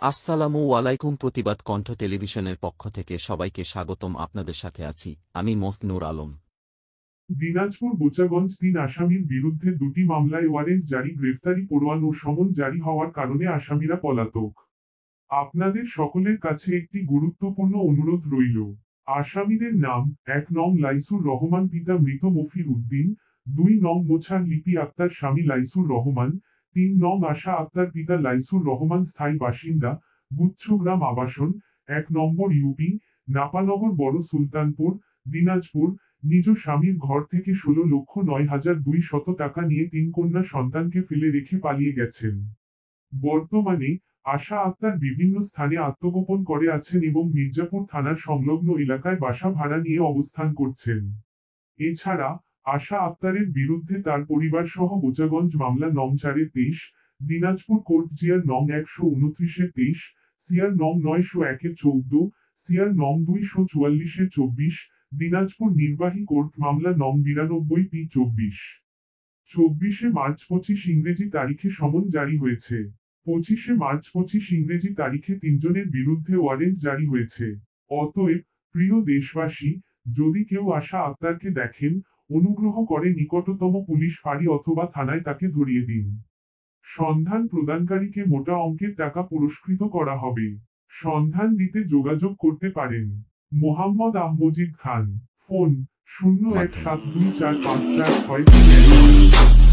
আসসালামু আলাইকুম। প্রতিবাদ কণ্ঠ টেলিভিশনের পক্ষ থেকে সবাইকে স্বাগতম। আপনাদের সাথে আছি আমি মফনুর আলম। দিনাজপুর বোচাগঞ্জ ৩ আসামির বিরুদ্ধে ২টি মামলায় ওয়ারেন্ট জারি, গ্রেফতারি পরোয়ানা ও সমন জারি হওয়ার কারণে আসামিরা পলাতক। আপনাদের সকলের কাছে একটি গুরুত্বপূর্ণ অনুরোধ রইল। আসামিদের নাম: ১ নং লাইসুর রহমান, পিতা মৃত মফির উদ্দিন; ২ নং মোছার লিপি আক্তার, স্বামী লাইসুর রহমান; ৩ নং আশা আক্তার, পিতা লাইসুর রহমান, স্থায়ী বাসিন্দা গুচ্ছগ্রাম আবাসন, ১ নম্বর ইউপি, নাপানগর, বড় সুলতানপুর, দিনাজপুর। নিজ স্বামীর ঘর থেকে ১৬,০৯,২০০ টাকা নিয়ে ৩ কন্যা সন্তানকে ফেলে রেখে পালিয়ে গেছেন। বর্তমানে আশা আক্তার বিভিন্ন স্থানে আত্মগোপন করে আছেন এবং মির্জাপুর থানার সংলগ্ন এলাকায় বাসা ভাড়া নিয়ে অবস্থান করছেন। এছাড়া আশা আক্তারের বিরুদ্ধে তার পরিবার সহ বোচাগঞ্জ মামলা নং ৪-২৩, দিনাজপুর কোর্ট জিআর নং ১২৯-২৩, সিআর নং ৯০১-১৪, সিআর নং ২৪৪-২৪, দিনাজপুর নির্বাহী কোর্ট মামলা নং ৯২P24। ২৪শে মার্চ ২৫ ইংরেজি তারিখে সমন জারি হয়েছে। ২৫শে মার্চ ২৫ ইংরেজি তারিখে ৩ জনের বিরুদ্ধে ওয়ারেন্ট জারি হয়েছে। অতএব, প্রিয় দেশবাসী, যদি কেউ আশা আক্তারকে দেখেন, অনুগ্রহ করে নিকটতম পুলিশ ফাঁড়ি অথবা থানায় তাকে ধরিয়ে দিন। সন্ধান প্রদানকারীকে মোটা অঙ্কের টাকা পুরস্কৃত করা হবে। সন্ধান দিতে যোগাযোগ করতে পারেন মোহাম্মদ আহমজিদ খান, ফোন মাধ্যমে ০১724546।